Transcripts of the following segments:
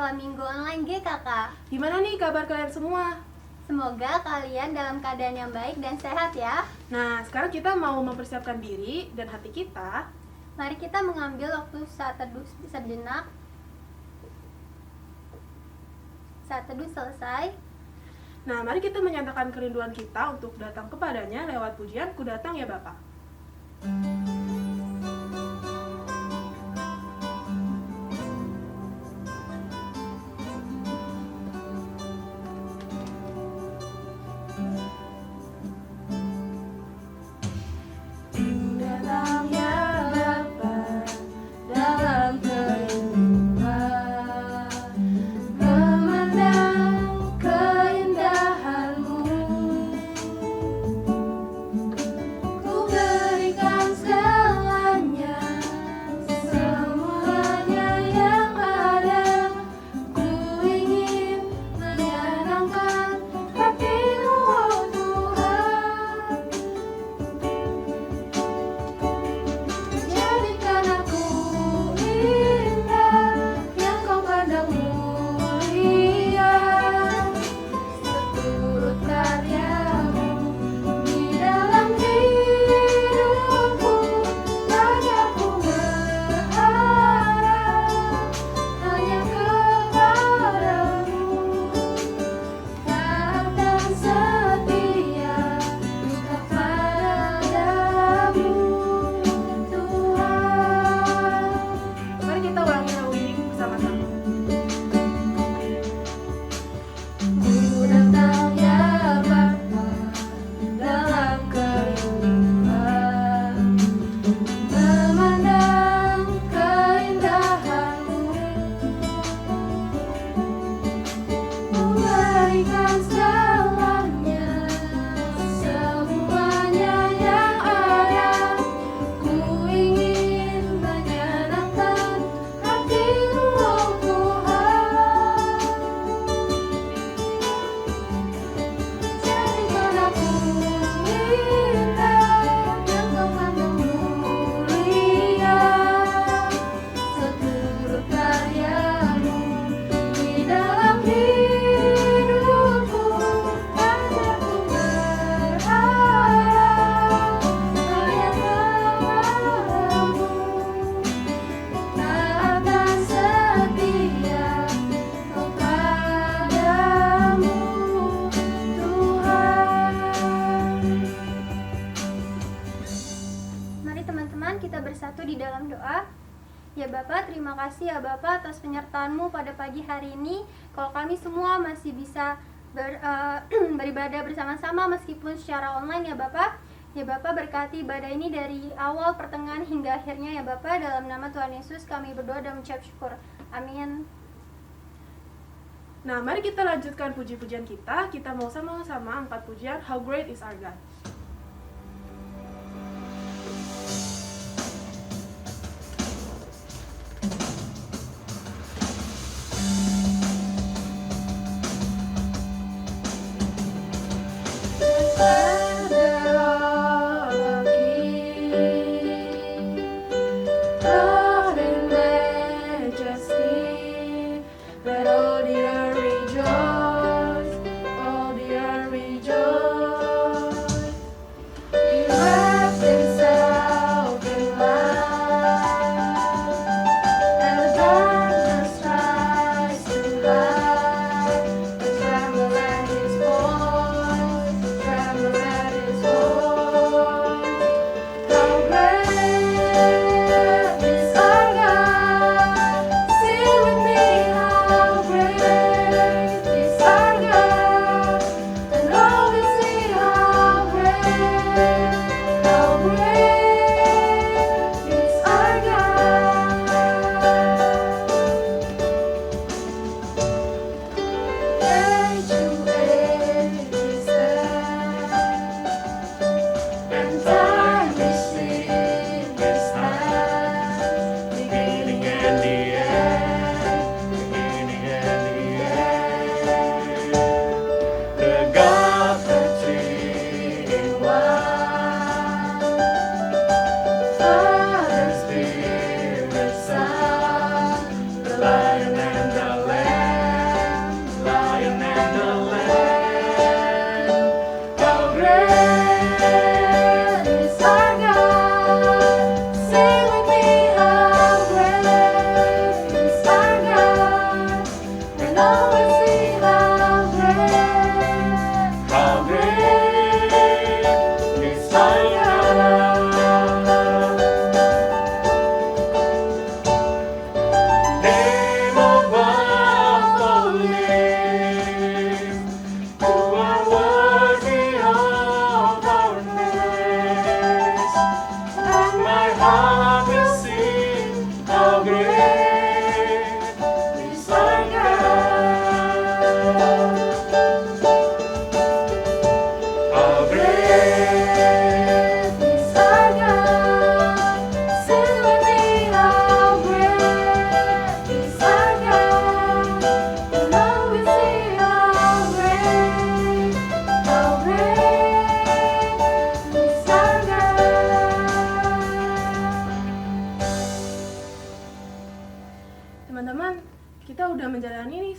malam minggu online GKK. Gimana nih kabar kalian semua? Semoga kalian dalam keadaan yang baik dan sehat ya. Nah, sekarang kita mau mempersiapkan diri dan hati kita. Mari kita mengambil waktu saat teduh sejenak. Saat teduh selesai, Nah, mari kita menyatakan kerinduan kita untuk datang kepadanya lewat pujian Ku Datang Ya Bapa. kita bersatu di dalam doa. Ya Bapak, terima kasih ya Bapak atas penyertaan-Mu pada pagi hari ini. Kalau kami semua masih bisa beribadah bersama-sama meskipun secara online ya Bapak. Ya Bapak, berkati ibadah ini dari awal, pertengahan hingga akhirnya ya Bapak. Dalam nama Tuhan Yesus kami berdoa dan mengucap syukur. Amin. Nah, mari kita lanjutkan puji-pujian kita. Kita mau sama-sama angkat pujian How Great Is Our God.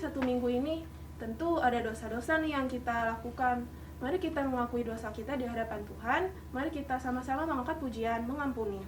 1 minggu ini tentu ada dosa-dosa nih yang kita lakukan. Mari kita mengakui dosa kita di hadapan Tuhan. Mari kita sama-sama mengangkat pujian mengampuni.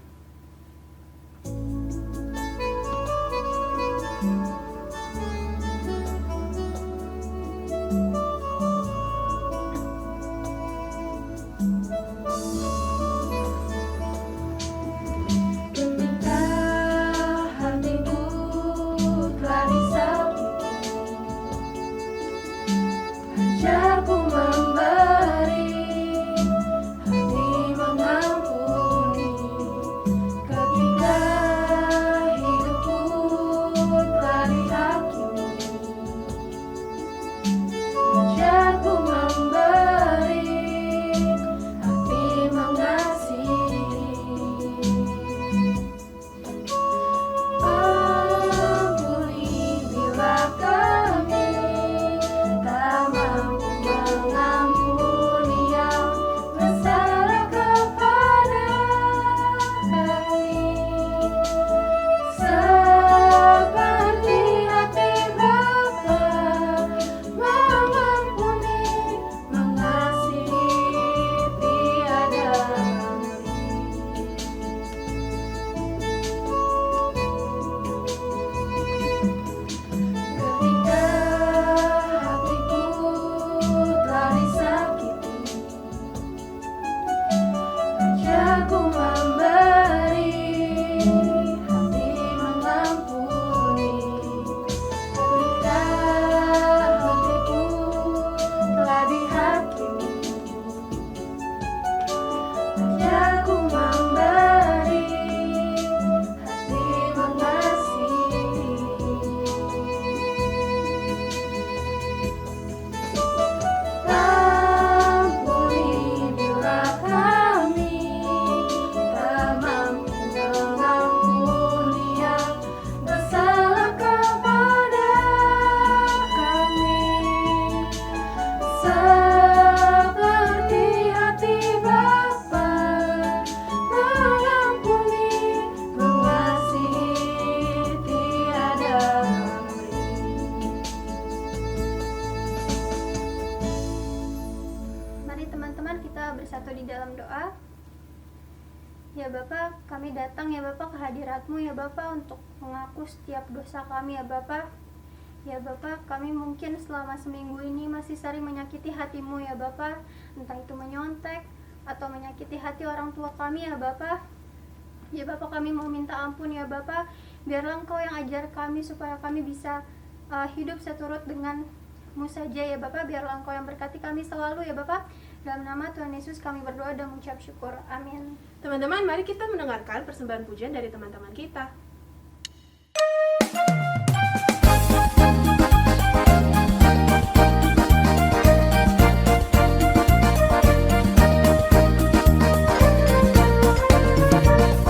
bersatu di dalam doa. Ya Bapa, kami datang ya Bapa ke hadirat-Mu ya Bapa untuk mengaku setiap dosa kami ya Bapa. Ya Bapa, kami mungkin selama seminggu ini masih sering menyakiti hati-Mu ya Bapa, entah itu menyontek atau menyakiti hati orang tua kami ya Bapa. Ya Bapa, kami mau minta ampun ya Bapa, biarlah Engkau yang ajar kami supaya kami bisa hidup seturut dengan-Mu saja ya Bapa. Biarlah Engkau yang berkati kami selalu ya Bapa. Dalam nama Tuhan Yesus kami berdoa dan mengucap syukur. Amin. Teman-teman, mari kita mendengarkan persembahan pujian dari teman-teman kita.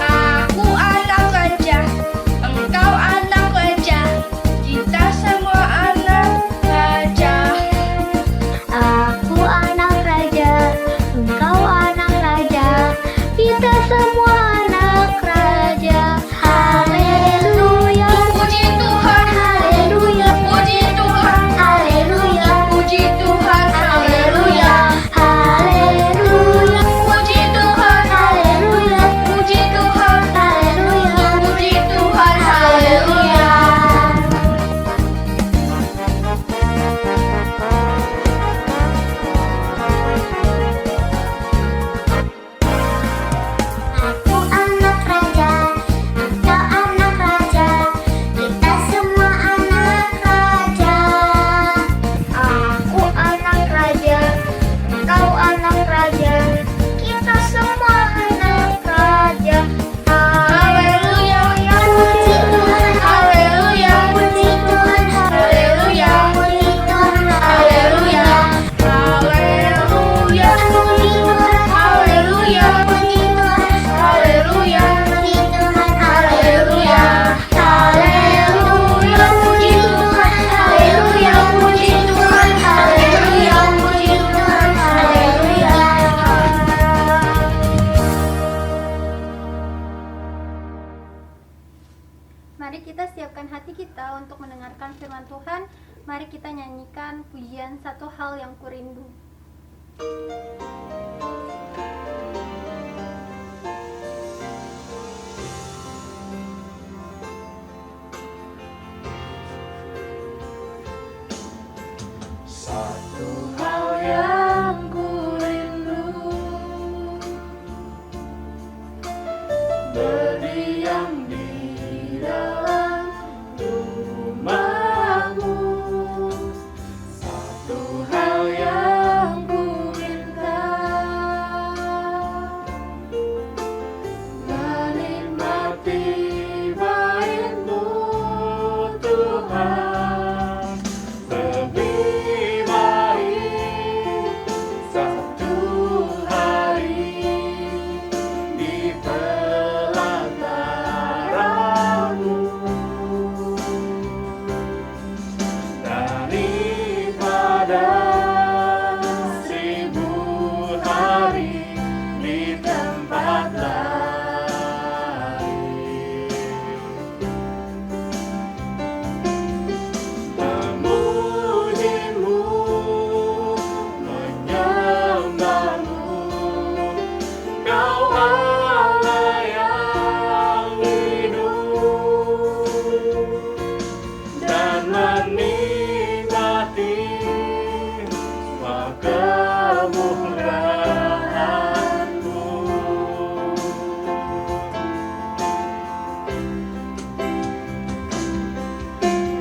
Aku anak raja, engkau anak raja, kita semua anak raja. Aku anak raja, engkau anak raja, kita semua anak raja. Satu hal yang ku rindu, berdiam di dalam rumahmu. Satu hal yang ku minta, menikmati bait-Mu Tuhan. Lebih baik satu hari di pelataran-Mu daripada 1000 hari di tempat lain. Memuji-Mu, menyembah-Mu, Kau Allah yang hidup, dan menikmati semua kemurahan-Mu.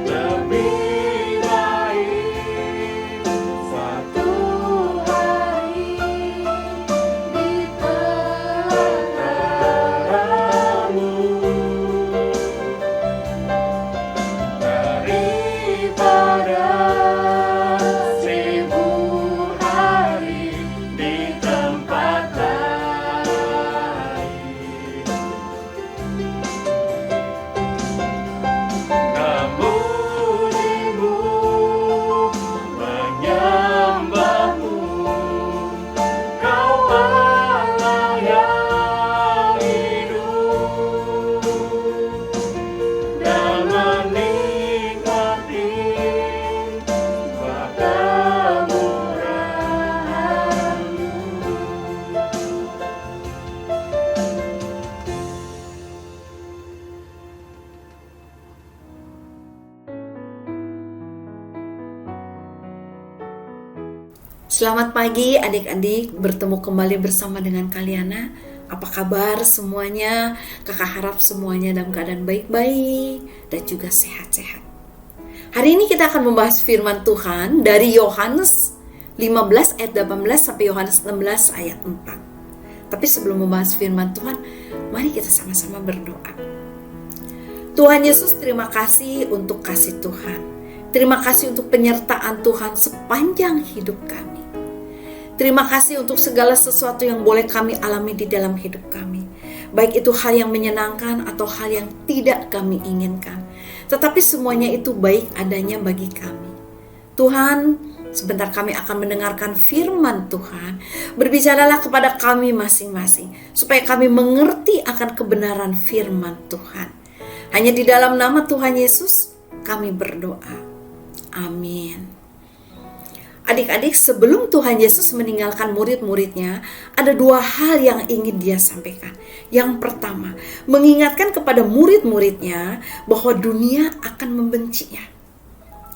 Lebih baik satu hari di pelataran-Mu daripada 1000 hari di tempat lain. Memuji-Mu, menyembah-Mu, Kau Allah yang hidup, dan menikmati semua kemurahan-Mu. Selamat pagi adik-adik, bertemu kembali bersama dengan Kaliana. Apa kabar semuanya? Kakak harap semuanya dalam keadaan baik-baik dan juga sehat-sehat. Hari ini kita akan membahas firman Tuhan dari Yohanes 15 ayat 18 sampai Yohanes 16 ayat 4. Tapi sebelum membahas firman Tuhan, mari kita sama-sama berdoa. Tuhan Yesus, terima kasih untuk kasih Tuhan. Terima kasih untuk penyertaan Tuhan sepanjang hidup kami. Terima kasih untuk segala sesuatu yang boleh kami alami di dalam hidup kami. Baik itu hal yang menyenangkan atau hal yang tidak kami inginkan. Tetapi semuanya itu baik adanya bagi kami. Tuhan, sebentar kami akan mendengarkan firman Tuhan. Berbicaralah kepada kami masing-masing, supaya kami mengerti akan kebenaran firman Tuhan. Hanya di dalam nama Tuhan Yesus kami berdoa. Amin. Adik-adik, sebelum Tuhan Yesus meninggalkan murid-muridnya, ada dua hal yang ingin dia sampaikan. Yang pertama, mengingatkan kepada murid-muridnya bahwa dunia akan membencinya.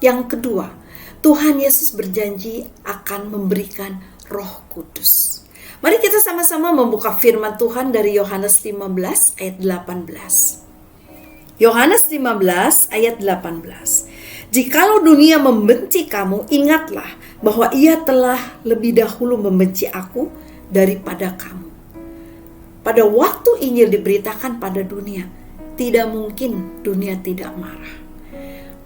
Yang kedua, Tuhan Yesus berjanji akan memberikan Roh Kudus. Mari kita sama-sama membuka firman Tuhan dari Yohanes 15 ayat 18. Yohanes 15 ayat 18. Jikalau dunia membenci kamu, ingatlah bahwa ia telah lebih dahulu membenci aku daripada kamu. Pada waktu Injil diberitakan pada dunia, tidak mungkin dunia tidak marah.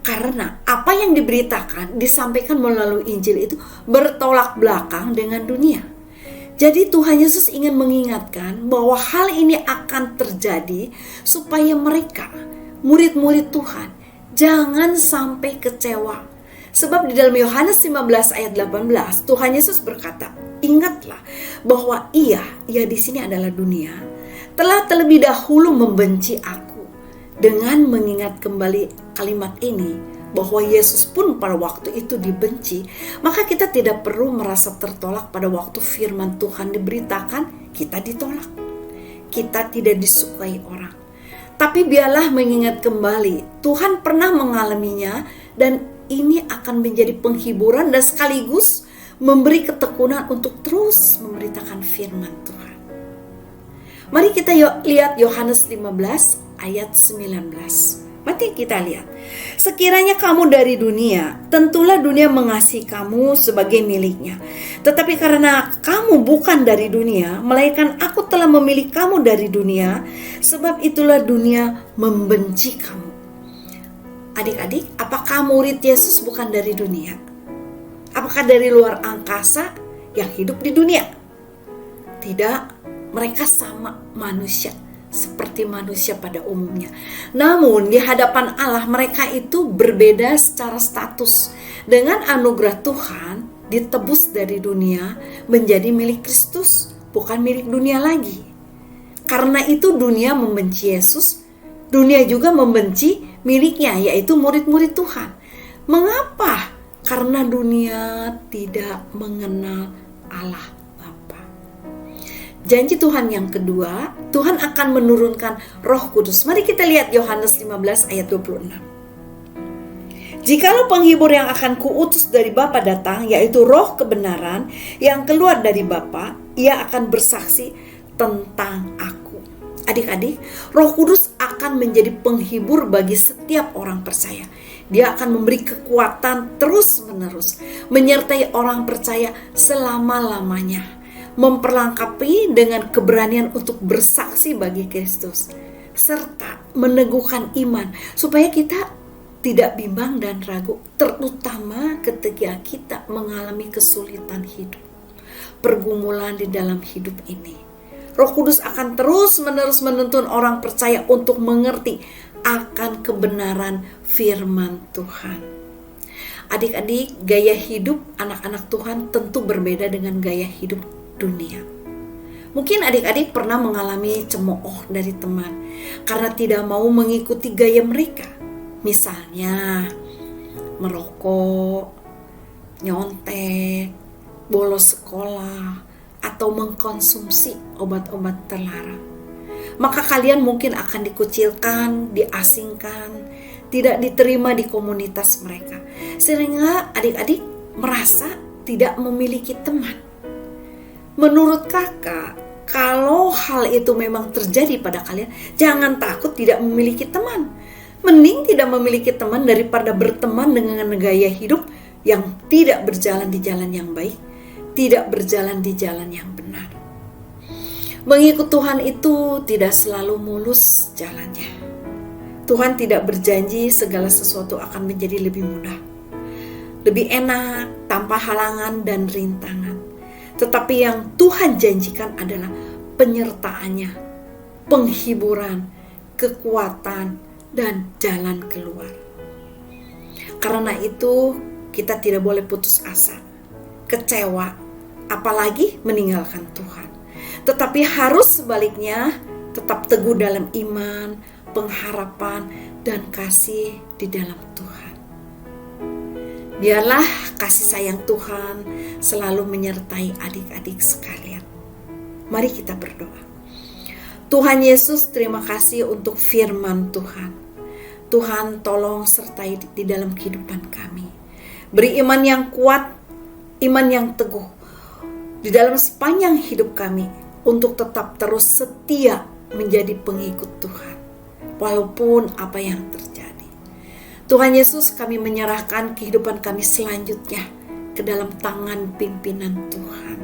Karena apa yang diberitakan, disampaikan melalui Injil itu bertolak belakang dengan dunia. Jadi Tuhan Yesus ingin mengingatkan bahwa hal ini akan terjadi supaya mereka, murid-murid Tuhan, jangan sampai kecewa. Sebab di dalam Yohanes 15 ayat 18, Tuhan Yesus berkata, ingatlah bahwa ia di sini adalah dunia, telah terlebih dahulu membenci aku. Dengan mengingat kembali kalimat ini, bahwa Yesus pun pada waktu itu dibenci, maka kita tidak perlu merasa tertolak pada waktu firman Tuhan diberitakan, kita ditolak. Kita tidak disukai orang. Tapi biarlah mengingat kembali, Tuhan pernah mengalaminya dan ini akan menjadi penghiburan dan sekaligus memberi ketekunan untuk terus memberitakan firman Tuhan. Mari kita lihat Yohanes 15 ayat 19. Mari kita lihat. Sekiranya kamu dari dunia, tentulah dunia mengasihi kamu sebagai miliknya. Tetapi karena kamu bukan dari dunia, melainkan aku telah memilih kamu dari dunia, sebab itulah dunia membenci kamu. Adik-adik, apakah murid Yesus bukan dari dunia? Apakah dari luar angkasa yang hidup di dunia? Tidak, mereka sama manusia, seperti manusia pada umumnya. Namun di hadapan Allah mereka itu berbeda secara status. Dengan anugerah Tuhan ditebus dari dunia menjadi milik Kristus, bukan milik dunia lagi. Karena itu dunia membenci Yesus, dunia juga membenci miliknya, yaitu murid-murid Tuhan. Mengapa? Karena dunia tidak mengenal Allah. Janji Tuhan yang kedua, Tuhan akan menurunkan Roh Kudus. Mari kita lihat Yohanes 15 ayat 26. Jikalau penghibur yang akan kuutus dari Bapa datang, yaitu Roh kebenaran yang keluar dari Bapa, ia akan bersaksi tentang aku. Adik-adik, Roh Kudus akan menjadi penghibur bagi setiap orang percaya. Dia akan memberi kekuatan terus-menerus, menyertai orang percaya selama-lamanya, memperlengkapi dengan keberanian untuk bersaksi bagi Kristus, serta meneguhkan iman supaya kita tidak bimbang dan ragu, terutama ketika kita mengalami kesulitan hidup, pergumulan di dalam hidup ini. Roh Kudus akan terus-menerus menuntun orang percaya untuk mengerti akan kebenaran firman Tuhan. Adik-adik, gaya hidup anak-anak Tuhan tentu berbeda dengan gaya hidup dunia. Mungkin adik-adik pernah mengalami cemooh dari teman karena tidak mau mengikuti gaya mereka. Misalnya merokok, nyontek, bolos sekolah, atau mengkonsumsi obat-obat terlarang. Maka kalian mungkin akan dikucilkan, diasingkan, tidak diterima di komunitas mereka. Sehingga adik-adik merasa tidak memiliki teman. Menurut kakak, kalau hal itu memang terjadi pada kalian, jangan takut tidak memiliki teman. Mending tidak memiliki teman daripada berteman dengan gaya hidup yang tidak berjalan di jalan yang baik, tidak berjalan di jalan yang benar. Mengikut Tuhan itu tidak selalu mulus jalannya. Tuhan tidak berjanji segala sesuatu akan menjadi lebih mudah, lebih enak, tanpa halangan dan rintangan. Tetapi yang Tuhan janjikan adalah penyertaannya, penghiburan, kekuatan, dan jalan keluar. Karena itu kita tidak boleh putus asa, kecewa, apalagi meninggalkan Tuhan. Tetapi harus sebaliknya tetap teguh dalam iman, pengharapan, dan kasih di dalam Tuhan. Biarlah kasih sayang Tuhan selalu menyertai adik-adik sekalian. Mari kita berdoa. Tuhan Yesus, terima kasih untuk firman Tuhan. Tuhan, tolong sertai di dalam kehidupan kami. Beri iman yang kuat, iman yang teguh di dalam sepanjang hidup kami untuk tetap terus setia menjadi pengikut Tuhan, walaupun apa yang terjadi. Tuhan Yesus, kami menyerahkan kehidupan kami selanjutnya ke dalam tangan pimpinan Tuhan.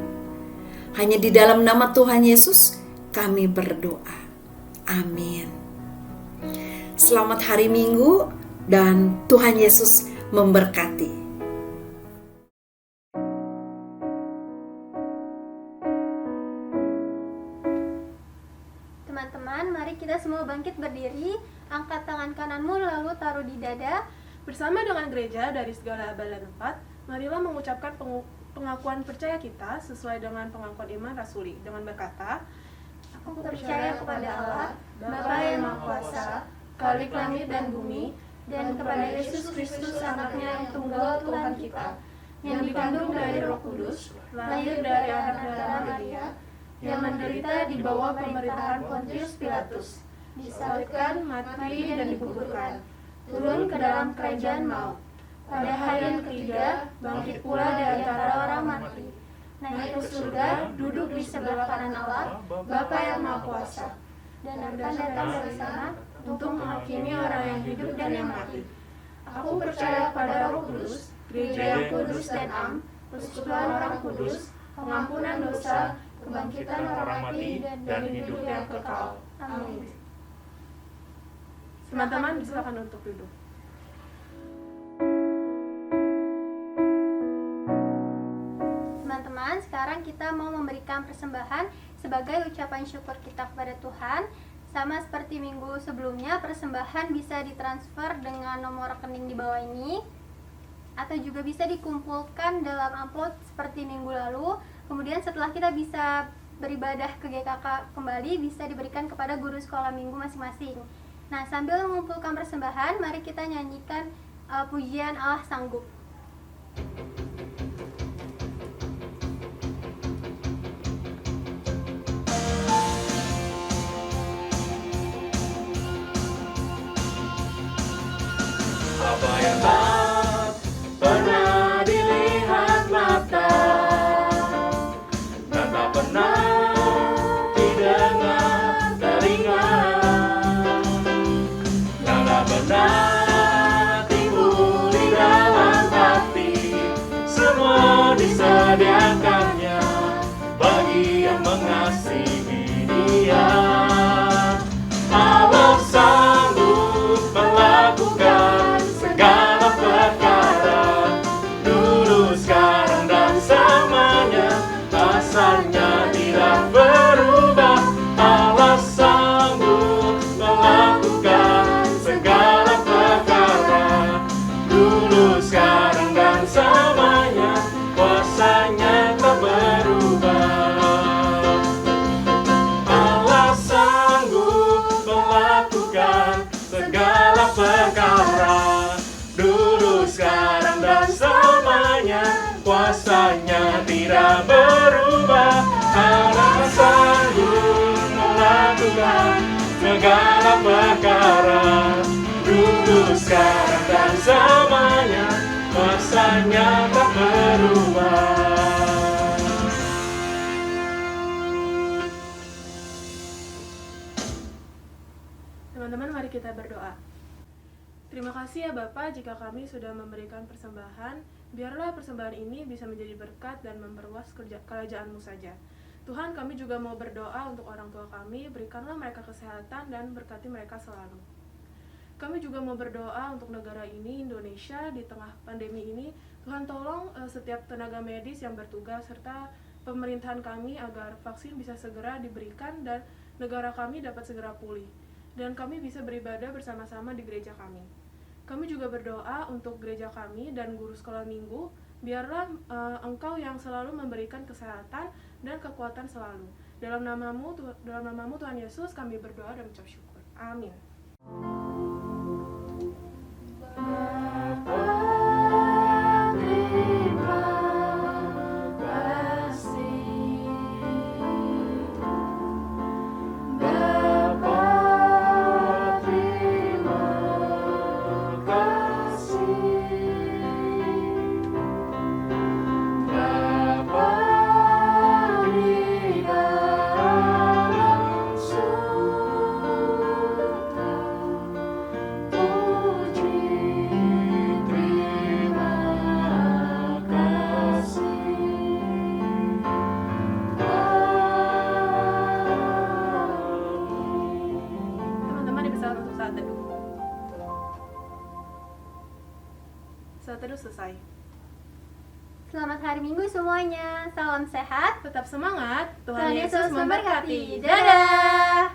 Hanya di dalam nama Tuhan Yesus kami berdoa. Amin. Selamat hari Minggu dan Tuhan Yesus memberkati. Teman-teman, mari kita semua bangkit berdiri, angkat tangan kananmu lalu taruh di dada. Bersama dengan gereja dari segala abad dan tempat, marilah mengucapkan pengakuan percaya kita sesuai dengan pengakuan iman rasuli dengan berkata, Aku percaya kepada Allah, Bapa yang Maha Kuasa, Khalik langit dan bumi, dan kepada Yesus Kristus anaknya yang tunggal Tuhan kita, yang dikandung dari Roh Kudus, lahir dari anak darah Maria, yang menderita di bawah pemerintahan Pontius Pilatus, disalibkan, mati, dan dikuburkan, turun ke dalam kerajaan maut. Pada hari yang ketiga, bangkit pula dari antara orang mati, naik ke surga, duduk di sebelah kanan Allah, Bapa yang Maha Kuasa, dan akan datang dari sana untuk menghakimi orang yang hidup dan yang mati. Aku percaya pada Roh Kudus, gereja yang kudus dan am, persekutuan orang kudus, pengampunan dosa, kebangkitan orang mati, dan hidup yang kekal. Amin. Teman-teman, silakan untuk duduk. Teman-teman, sekarang kita mau memberikan persembahan sebagai ucapan syukur kita kepada Tuhan. Sama seperti minggu sebelumnya, persembahan bisa ditransfer dengan nomor rekening di bawah ini, atau juga bisa dikumpulkan dalam amplop seperti minggu lalu. Kemudian setelah kita bisa beribadah ke GKK kembali, bisa diberikan kepada guru sekolah minggu masing-masing. Nah, sambil mengumpulkan persembahan, mari kita nyanyikan pujian Allah Sanggup. Apa yang tak pernah dilihat mata dan tak pernah didengar telinga dan tak pernah timbul di dalam hati, semua disediakannya bagi yang mengasihi Dia. Allah sanggup melakukan segala perkara, dulu, sekarang, dan selamanya. Asalnya tidak berubah. Allah sanggup melakukan segala perkara, dulu, sekarang, dan selamanya. Kuasanya tak berubah. Allah sanggup melakukan segala perkara, dulu, sekarang, dan selamanya. Kuasanya tidak berubah. Allah sanggup melakukan segala perkara, dulu, sekarang, dan selamanya. Kuasanya tak berubah. Teman-teman, mari kita berdoa. Terima kasih ya Bapa, jika kami sudah memberikan persembahan, biarlah persembahan ini bisa menjadi berkat dan memperluas kerajaan-Mu saja. Tuhan, kami juga mau berdoa untuk orang tua kami, berikanlah mereka kesehatan dan berkati mereka selalu. Kami juga mau berdoa untuk negara ini, Indonesia, di tengah pandemi ini. Tuhan, tolong setiap tenaga medis yang bertugas serta pemerintahan kami agar vaksin bisa segera diberikan dan negara kami dapat segera pulih, dan kami bisa beribadah bersama-sama di gereja kami. Kami juga berdoa untuk gereja kami dan guru sekolah minggu, biarlah Engkau yang selalu memberikan kesehatan dan kekuatan selalu. Dalam namamu Tuhan Yesus, kami berdoa dan mengucap syukur. Amin. Saat teduh selesai. Selamat hari Minggu semuanya. Salam sehat. Tetap semangat. Tuhan Yesus memberkati. Dadah.